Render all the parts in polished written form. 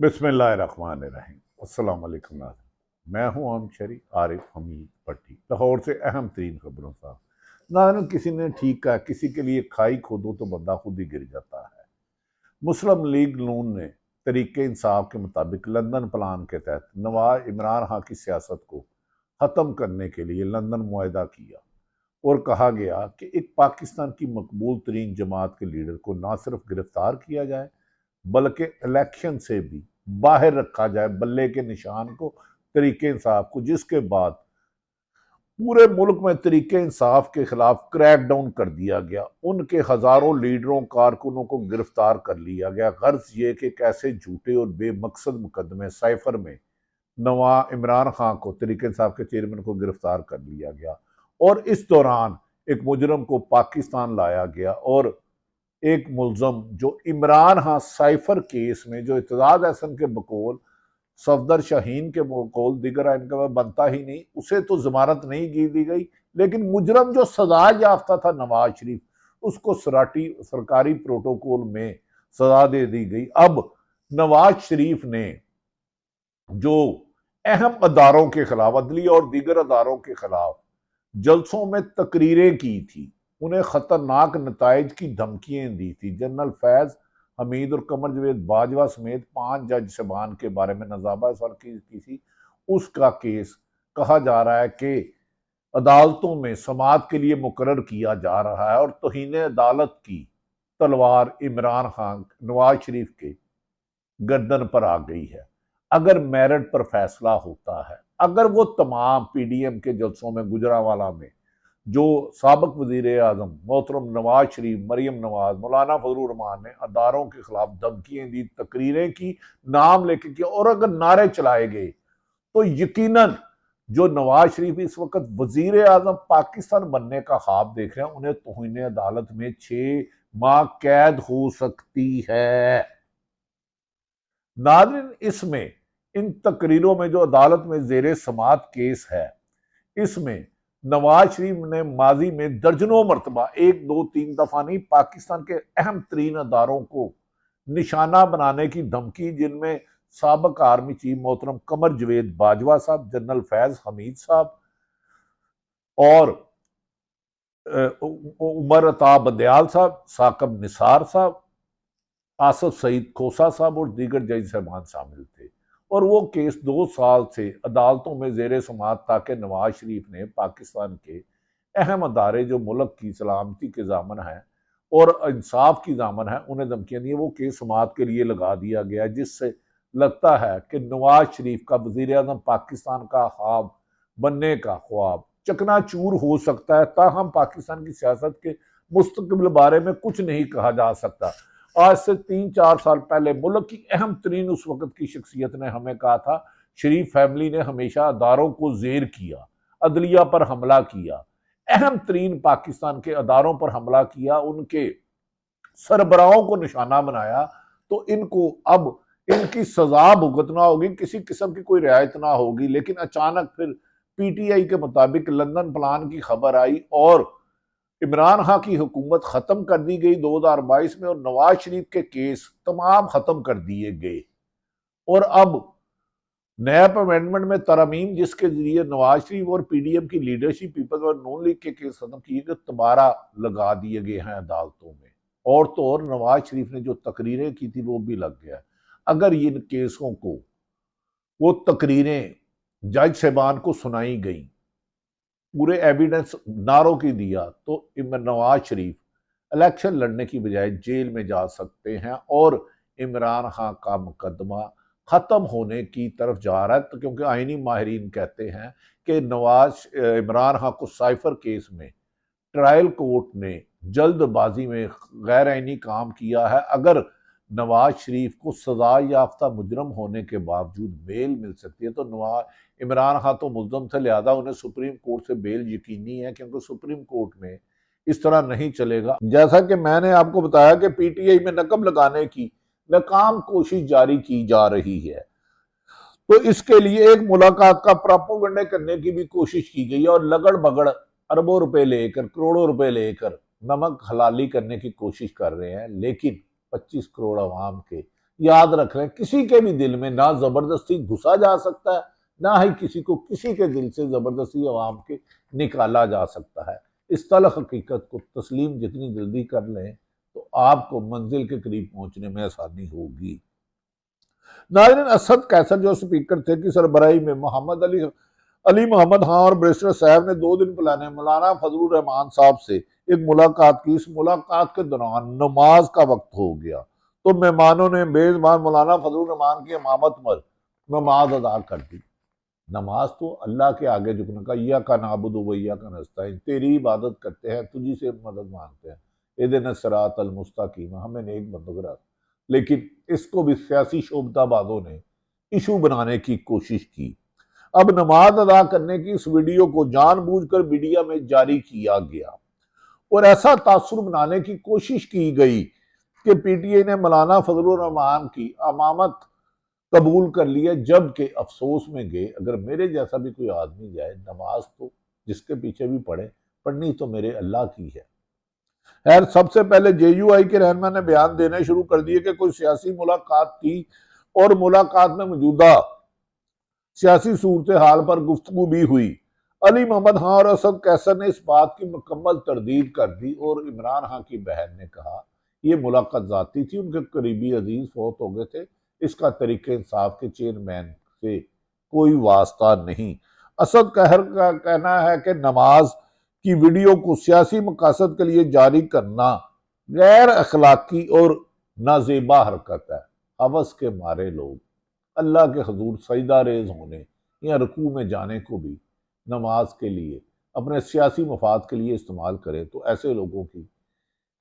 बिस्मिल्लाहिर्रहमानिर्रहीम। अस्सलाम वालेकुम नाज़रीन। मैं हूं शरी आरिफ हमीद भट्टी, लाहौर से अहम तरीन खबरों साथ। नाज़रीन, किसी ने ठीक कहा, किसी के लिए खाई खोदो तो बंदा खुद ही गिर जाता है। मुस्लिम लीग नून ने तरीके इंसाफ के मुताबिक लंदन प्लान के तहत नवाज इमरान खान की सियासत को ख़त्म करने के लिए लंदन मुआहदा किया और कहा गया कि एक पाकिस्तान की मकबूल तरीन जमात के लीडर को ना सिर्फ गिरफ्तार किया जाए बल्कि इलेक्शन से भी बाहर रखा जाए, बल्ले के निशान को, तरीके इंसाफ को, जिसके बाद पूरे मुल्क में तरीके इंसाफ के खिलाफ क्रैकडाउन कर दिया गया। उनके हजारों लीडरों कारकुनों को गिरफ्तार कर लिया गया। गर्ज ये कि कैसे झूठे और बेमकसद मुकदमे साइफर में नवा इमरान खान को, तरीके इंसाफ के चेयरमैन को गिरफ्तार कर लिया गया और इस दौरान एक मुजरम को पाकिस्तान लाया गया और एक मुलजम जो इमरान खान साइफर केस में, जो इत्तेजाज अहसन के बकौल, सफदर शाहीन के बकौल दीगर इनका बनता ही नहीं, उसे तो जमानत नहीं दी गई, लेकिन मुजरम जो सजा याफ्ता था नवाज शरीफ, उसको सरकारी प्रोटोकॉल में सजा दे दी गई। अब नवाज शरीफ ने जो अहम अदारों के खिलाफ, अदली और दीगर अदारों के खिलाफ जलसों में तकरीरें की थी, उन्हें खतरनाक नताइज की धमकियां दी थी, जनरल फैज हमीद और कमर जवेद बाजवा समेत 5 जज साहबान के बारे में नजाबा सवाल की थी, उसका केस कहा जा रहा है कि अदालतों में समाअत के लिए मुकर्रर किया जा रहा है और तौहीन अदालत की तलवार इमरान खान, नवाज शरीफ के गर्दन पर आ गई है। अगर मेरिट पर फैसला होता है, अगर वो तमाम पीडीएम के जलसों में, गुजरावाला में जो साबिक वजीर आजम मोहतरम नवाज शरीफ, मरियम नवाज, मौलाना फजलुर रहमान ने अदारों के खिलाफ धमकियां दी, तकरीरें की, नाम लेके किया और अगर नारे चलाए गए, तो यकीनन जो नवाज शरीफ इस वक्त वजीर आजम पाकिस्तान बनने का ख्वाब देख रहे हैं, उन्हें तौहीन अदालत में 6 माह कैद हो सकती है। नाज़रीन, इसमें इन तकरीरों में जो अदालत में जेर समाअत केस है, इसमें नवाज शरीफ ने माजी में दर्जनों मरतबा, 1 2 3 दफा नहीं, पाकिस्तान के अहम तरीन अदारों को निशाना बनाने की धमकी, जिनमें साबिक आर्मी चीफ मोहतरम कमर जवेद बाजवा साहब, जनरल फैज हमीद साहब और उमर अता बदयाल साहब, साकब निसार साहब, आसफ सईद खोसा साहब और दीगर जज साहबान शामिल थे। और वो केस 2 साल से अदालतों में जेर समाअत था कि नवाज शरीफ ने पाकिस्तान के अहम अदारे जो मुल्क की सलामती के जामन है और इंसाफ की जामन है, उन्हें धमकियां दी। वो केस समाअत के लिए लगा दिया गया, जिससे लगता है कि नवाज शरीफ का वजीर आजम पाकिस्तान का ख्वाब बनने का ख्वाब चकनाचूर हो सकता है। ताहम पाकिस्तान की सियासत के मुस्तकबिल बारे में कुछ नहीं कहा जा सकता। आज से 3 4 साल पहले मुल्क की अहम तरीन उस वक्त की शख्सियत ने हमें कहा था, शरीफ फैमिली ने हमेशा अदारों को जेर किया, अदलिया पर हमला किया, अहम तरीन पाकिस्तान के अदारों पर हमला किया, उनके सरबराहों को निशाना बनाया, तो इनको अब इनकी सजा भुगतना होगी, किसी किस्म की कोई रियायत ना होगी। लेकिन अचानक फिर पीटीआई के मुताबिक लंदन प्लान की खबर आई और इमरान खान की हुकूमत खत्म कर दी गई 2022 में और नवाज शरीफ के केस तमाम खत्म कर दिए गए। और अब नैब अमेंडमेंट में तरमीम, जिसके जरिए नवाज शरीफ और पीडीएम की लीडरशिप, पीपल्स और नून लीग के केस खत्म किए गए, दोबारा लगा दिए गए हैं अदालतों में। और तो और नवाज शरीफ ने जो तकरीरें की थी वो भी लग गया। अगर इन केसों को, वो तकरीरें जज साहबान को सुनाई गई, पूरे एविडेंस नारों की दिया, तो नवाज शरीफ इलेक्शन लड़ने की बजाय जेल में जा सकते हैं और इमरान खान का मुकदमा खत्म होने की तरफ जा रहा है। तो क्योंकि आईनी माहिरीन कहते हैं कि इमरान खान को साइफर केस में ट्रायल कोर्ट ने जल्दबाजी में गैर आईनी काम किया है। अगर नवाज शरीफ को सजा याफ्ता मुजरम होने के बावजूद बेल मिल सकती है, तो इमरान खान तो मुलजम थे, लिहाजा उन्हें सुप्रीम कोर्ट से बेल यकीनी है, क्योंकि सुप्रीम कोर्ट में इस तरह नहीं चलेगा। जैसा कि मैंने आपको बताया कि पीटीआई में नकब लगाने की नाकाम कोशिश जारी की जा रही है, तो इसके लिए एक मुलाकात का प्रोपेगेंडा करने की भी कोशिश की गई है और लगड़ बगड़ अरबों रुपए लेकर, करोड़ों रुपए लेकर नमक हलाली करने की कोशिश कर रहे हैं। लेकिन 25 करोड़ अवाम के याद रख रहे हैं, किसी के भी दिल में ना जबरदस्ती घुसा जा सकता है, ना ही किसी को किसी के दिल से जबरदस्ती अवाम के निकाला जा सकता है। इस तल्ख हकीकत को तस्लीम जितनी जल्दी कर लें तो आपको मंजिल के करीब पहुंचने में आसानी होगी। नाज़रीन, असद कैसर जो स्पीकर थे की सरबराही में मोहम्मद अली मोहम्मद खां और बैरिस्टर साहब ने 2 दिन पहले मौलाना फजलुर रहमान साहब से एक मुलाकात की। इस मुलाकात के दौरान नमाज का वक्त हो गया तो मेहमानों ने बेजबान मौलाना फजलुर रहमान की इमामत में नमाज अदा कर दी। नमाज तो अल्लाह के आगे झुकने का, या का नाबुदु व इय्या का नस्तईन, तेरी इबादत करते हैं, तुझी से मदद मांगते हैं, इहदिना सिरातल मुस्तकीम, हमें नेक बंदों के रास्ते। लेकिन इसको भी सियासी शोबताबाजों ने इशू बनाने की कोशिश की। अब नमाज अदा करने की इस वीडियो को जानबूझकर मीडिया में जारी किया गया और ऐसा तासुर बनाने की कोशिश की गई कि पीटीआई ने मौलाना फजलुर रहमान की इमामत कबूल कर लिया, जबकि अफसोस में गए अगर मेरे जैसा भी कोई आदमी जाए, नमाज तो जिसके पीछे भी पढ़े, पढ़नी तो मेरे अल्लाह की है। खैर, सबसे पहले जेयूआई के रहनुमा ने बयान देने शुरू कर दिए कि कोई सियासी मुलाकात थी और मुलाकात में मौजूदा सियासी सूरत हाल पर गुफ्तगू भी हुई। अली मोहम्मद खां और असद कैसर ने इस बात की मुकम्मल तरदीद कर दी और इमरान खां की बहन ने कहा यह मुलाकात जाती थी, उनके करीबी अजीज फौत हो गए थे, इसका तरीके इंसाफ के चेयरमैन से कोई वास्ता नहीं। असद कहर का कहना है कि नमाज की वीडियो को सियासी मकासद के लिए जारी करना गैर अखलाकी और नाजेबा हरकत है। हवस के मारे लोग अल्लाह के हजूर सजदा रेज होने या रुकू में जाने को भी नमाज के लिए अपने सियासी मफाद के लिए इस्तेमाल करें तो ऐसे लोगों की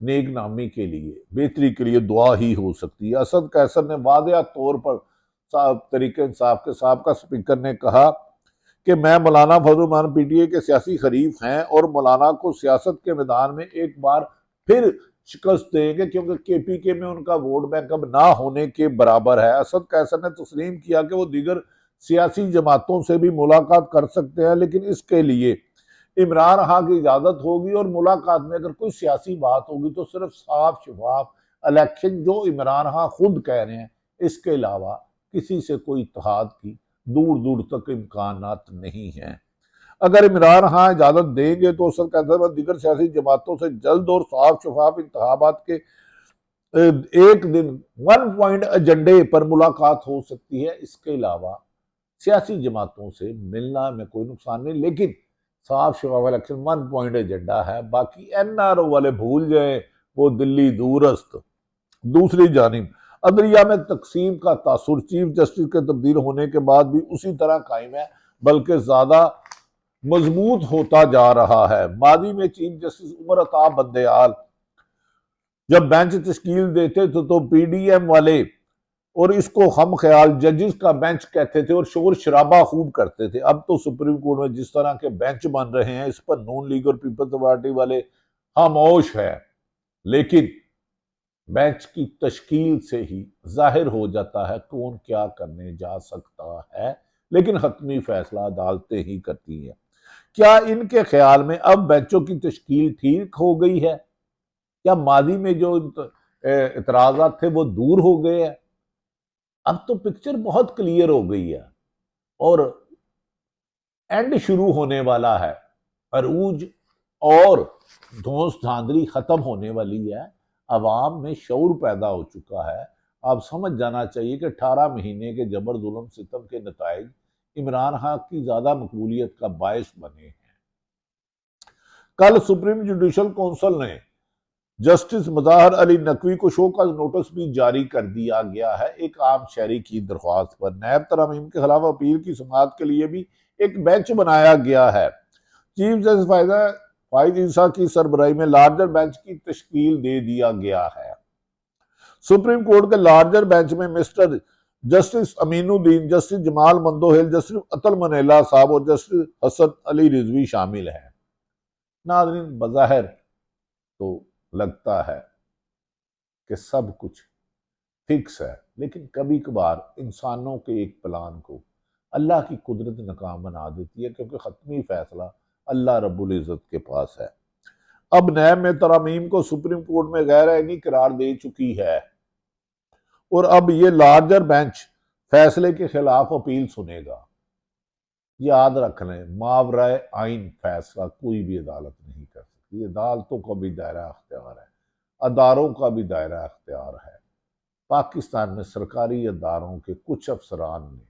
नेक नामी के लिए, बेहतरी के लिए दुआ ही हो सकती है। असद कैसर ने वादिया तौर पर तरीके इंसाफ के साबका स्पीकर ने कहा कि मैं मौलाना फजलुर रहमान पीटीआई के सियासी खरीफ हैं और मौलाना को सियासत के मैदान में एक बार फिर शिकस्त देंगे क्योंकि केपीके में उनका वोट बैंक अब ना होने के बराबर है। असद कैसर ने तस्लीम किया कि वो दीगर सियासी जमातों से भी मुलाकात कर सकते हैं, लेकिन इसके लिए इमरान खां की इजाजत होगी और मुलाकात में अगर कोई सियासी बात होगी तो सिर्फ साफ शफाफ इलेक्शन, जो इमरान खां खुद कह रहे हैं। इसके अलावा किसी से कोई इत्तेहाद की दूर दूर तक इम्कानात नहीं है। अगर इमरान खां इजाजत देंगे तो असद कैसर दीगर सियासी जमातों से जल्द और साफ शफाफ इंतखाबात के एक दिन 1 पॉइंट एजेंडे पर मुलाकात हो सकती है। इसके अलावा सियासी जमातों से मिलना में कोई नुकसान नहीं, लेकिन साफ शफाफ इलेक्शन 1 पॉइंट एजेंडा है। बाकी एनआरओ वाले भूल जाए, वो दिल्ली दूरस्त। दूसरी जानिब अदलिया में तकसीम का तासुर चीफ जस्टिस के तब्दील होने के बाद भी उसी तरह कायम है, बल्कि ज्यादा मजबूत होता जा रहा है। मादी में चीफ जस्टिस उमर अताब बंदेयाल जब बेंच तश्कील देते थे तो पीडीएम वाले और इसको हम ख्याल जजेस का बेंच कहते थे और शोर शराबा खूब करते थे। अब तो सुप्रीम कोर्ट में जिस तरह के बेंच बन रहे हैं, इस पर नून लीग और पीपल्स पार्टी वाले खामोश है, लेकिन बेंच की तश्कील से ही जाहिर हो जाता है कौन क्या करने जा सकता है, लेकिन हतमी फैसला अदालतें ही करती हैं। क्या इनके ख्याल में अब बेंचों की तश्कील ठीक हो गई है या मादी में जो इतराजात थे वो दूर हो गए हैं? अब तो पिक्चर बहुत क्लियर हो गई है और एंड शुरू होने वाला है। अरूज और धौंस धांधली खत्म होने वाली है। अवाम में शऊर पैदा हो चुका है। आप समझ जाना चाहिए कि 18 महीने के जबर जुल्म सितम के नताइज इमरान खान की ज्यादा मकबूलियत का बायस बने हैं। कल सुप्रीम जुडिशल काउंसिल ने जस्टिस मुज़ाहिर अली नकवी को शो का नोटिस भी जारी कर दिया गया है एक आम शहरी की दरख्वास्त पर। नैब तरमीम के खिलाफ अपील की समाअत के लिए भी एक बेंच बनाया गया है। चीफ जस्टिस फाइज ईसा की सरबराही में लार्जर बेंच की तश्कील दे दिया गया है। सुप्रीम कोर्ट के लार्जर बेंच में mister justice Aminuddin, justice Jamal Mandokhail, justice Athar Minallah साहब और जस्टिस हसन अली रिजवी शामिल हैं। नाज़रीन, बज़ाहिर तो लगता है कि सब कुछ फिक्स है, लेकिन कभी कभार इंसानों के एक प्लान को अल्लाह की कुदरत नाकाम बना देती है, क्योंकि खत्मी फैसला अल्लाह रब्बुल इज़्ज़त के पास है। अब नैब में तरमीम को सुप्रीम कोर्ट में गैर आईनी करार दे चुकी है और अब ये लार्जर बेंच फैसले के खिलाफ अपील सुनेगा। याद रख लें, मावराए आइन फैसला कोई भी अदालत नहीं कर सकती। अदालतों का भी दायरा अख्तियार है, अदारों का भी दायरा अख्तियार है। पाकिस्तान में सरकारी अदारों के कुछ अफसरान ने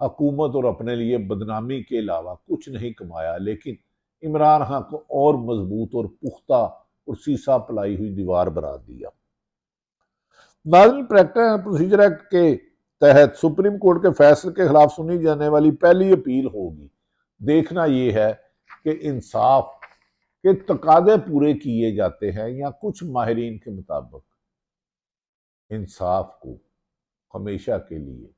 हुकूमत और अपने लिए बदनामी के अलावा कुछ नहीं कमाया, लेकिन इमरान खान को और मजबूत और पुख्ता और सीसा पलाई हुई दीवार बना दिया। नाज़रीन, प्रैक्टिस एंड प्रोसीजर एक्ट के तहत सुप्रीम कोर्ट के फैसले के खिलाफ सुनी जाने वाली पहली अपील होगी। देखना यह है कि इंसाफ के तकादे पूरे किए जाते हैं या कुछ माहिरीन के मुताबिक इंसाफ को हमेशा के लिए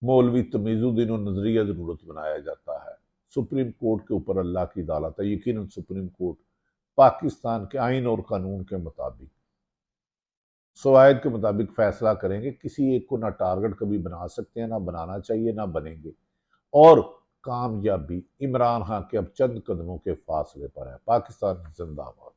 मौलवी तमीजुद्दीन और नजरिया जरूरत बनाया जाता है। सुप्रीम कोर्ट के ऊपर अल्लाह की अदालत है। यकीनन सुप्रीम कोर्ट पाकिस्तान के आइन और कानून के मुताबिक सवायद के मुताबिक फैसला करेंगे। किसी एक को ना टारगेट कभी बना सकते हैं, ना बनाना चाहिए, ना बनेंगे। और कामयाबी इमरान खान के अब चंद कदमों के फासले पर है। पाकिस्तान जिंदाबाद।